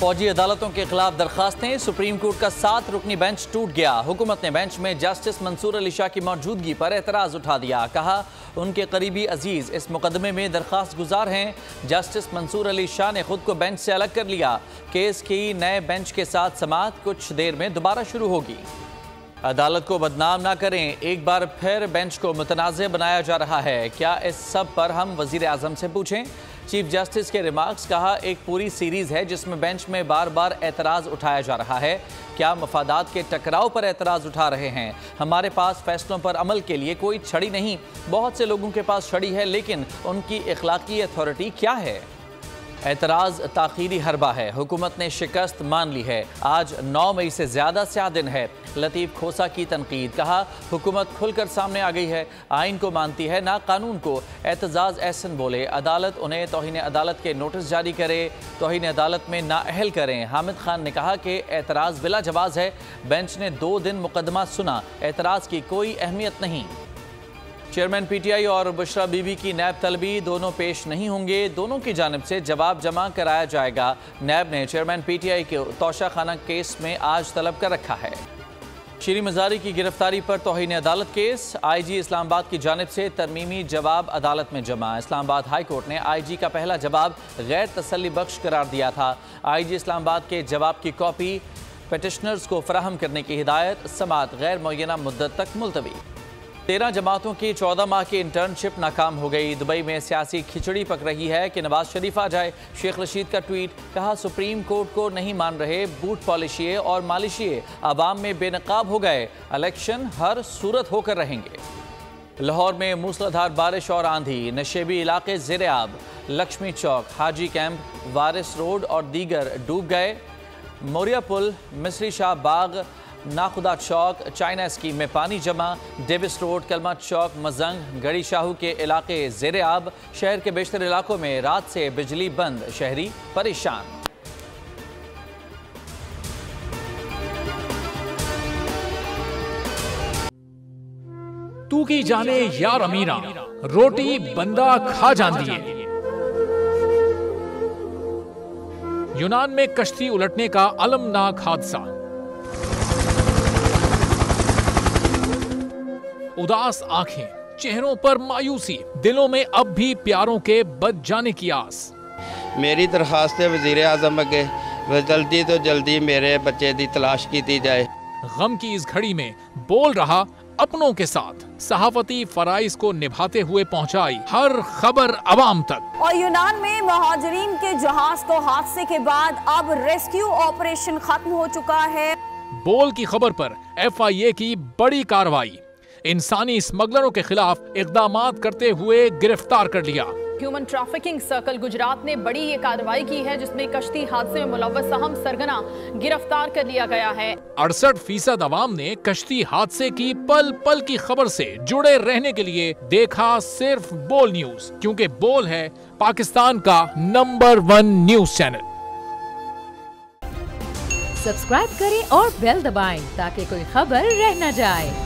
फौजी अदालतों के खिलाफ दरखास्तें, सुप्रीम कोर्ट का 7 रुकनी बेंच टूट गया। हुकूमत ने बेंच में जस्टिस मंसूर अली शाह की मौजूदगी पर एतराज़ उठा दिया। कहा उनके करीबी अजीज इस मुकदमे में दरखास्त गुजार हैं। जस्टिस मंसूर अली शाह ने खुद को बेंच से अलग कर लिया। केस की नए बेंच के साथ समाअत कुछ देर में दोबारा शुरू होगी। अदालत को बदनाम ना करें, एक बार फिर बेंच को मुतनाज़ बनाया जा रहा है। क्या इस सब पर हम वज़ीर आज़म से पूछें? चीफ जस्टिस के रिमार्क्स। कहा एक पूरी सीरीज है जिसमें बेंच में बार बार एतराज़ उठाया जा रहा है। क्या मफादात के टकराव पर एतराज़ उठा रहे हैं? हमारे पास फैसलों पर अमल के लिए कोई छड़ी नहीं। बहुत से लोगों के पास छड़ी है, लेकिन उनकी इखलाकी अथॉरिटी क्या है? एतराज़ ताख़ीरी हरबा है। हुकूमत ने शिकस्त मान ली है। आज 9 मई से ज़्यादा स्याह दिन है। लतीफ़ खोसा की तनकीद। कहा हुकूमत खुलकर सामने आ गई है, आइन को मानती है ना कानून को। एतजाज़ एहसन बोले अदालत उन्हें तौहीन अदालत के नोटिस जारी करे, तौहीन अदालत में नाअहल करें। हामिद खान ने कहा कि एतराज़ बिला जवाज़ है। बेंच ने 2 दिन मुकदमा सुना, एतराज़ की कोई अहमियत नहीं। चेयरमैन पीटीआई और बुशरा बीबी की नैब तलबी दोनों पेश नहीं होंगे। दोनों की जानिब से जवाब जमा कराया जाएगा। नैब ने चेयरमैन पीटीआई के तोशा खाना केस में आज तलब कर रखा है। शीरी मज़ारी की गिरफ्तारी पर तौहीन अदालत केस। आईजी इस्लामाबाद की जानिब से तरमीमी जवाब अदालत में जमा। इस्लामाबाद हाई कोर्ट ने आईजी का पहला जवाब गैर तसल्ली बख्श करार दिया था। आईजी इस्लामाबाद के जवाब की कॉपी पेटिशनर्स को फराहम करने की हिदायत। समाअत गैर मुअय्यना मुद्दत तक मुलतवी। 13 जमातों की 14 माह की इंटर्नशिप नाकाम हो गई। दुबई में सियासी खिचड़ी पक रही है कि नवाज शरीफ आ जाए। शेख रशीद का ट्वीट। कहा सुप्रीम कोर्ट को नहीं मान रहे, बूट पॉलिशिए और मालिशिए अवाम में बेनकाब हो गए। इलेक्शन हर सूरत होकर रहेंगे। लाहौर में मूसलाधार बारिश और आंधी, नशेबी इलाके ज़ेर-ए-आब। लक्ष्मी चौक, हाजी कैंप, वारिस रोड और दीगर डूब गए। मोरिया पुल, मिस्री शाह बाग, नाखुदा चौक, चाइना स्कीम में पानी जमा। डेविस रोड, कलमा चौक, मजंग, गड़ी शाहू के इलाके ज़ेर-ए-आब। शहर के बेशतर इलाकों में रात से बिजली बंद, शहरी परेशान। तू की जाने यार अमीरा, रोटी बंदा खा जाती है। यूनान में कश्ती उलटने का अलमनाक हादसा। उदास आंखें, चेहरों पर मायूसी, दिलों में अब भी प्यारों के बच जाने की आस। मेरी दरखास्त है वज़ीर आज़म अगे जल्दी तो जल्दी मेरे बच्चे की तलाश की जाए। गम की इस घड़ी में बोल रहा अपनों के साथ, सहाफती फराइज को निभाते हुए पहुंचाई हर खबर अवाम तक। और यूनान में मुहाजिरीन के जहाज को हादसे के बाद अब रेस्क्यू ऑपरेशन खत्म हो चुका है। बोल की खबर पर FIA की बड़ी कार्रवाई। इंसानी स्मगलरों के खिलाफ इक़दामात करते हुए गिरफ्तार कर लिया। ह्यूमन ट्रैफिकिंग सर्कल गुजरात ने बड़ी ये कार्रवाई की है, जिसमें कश्ती हादसे में मुलव्वस अहम सरगना गिरफ्तार कर लिया गया है। 68% अवाम ने कश्ती हादसे की पल पल की खबर से जुड़े रहने के लिए देखा सिर्फ बोल न्यूज, क्योंकि बोल है पाकिस्तान का नंबर 1 न्यूज चैनल। सब्सक्राइब करें और बेल दबाएं ताकि कोई खबर रह न जाए।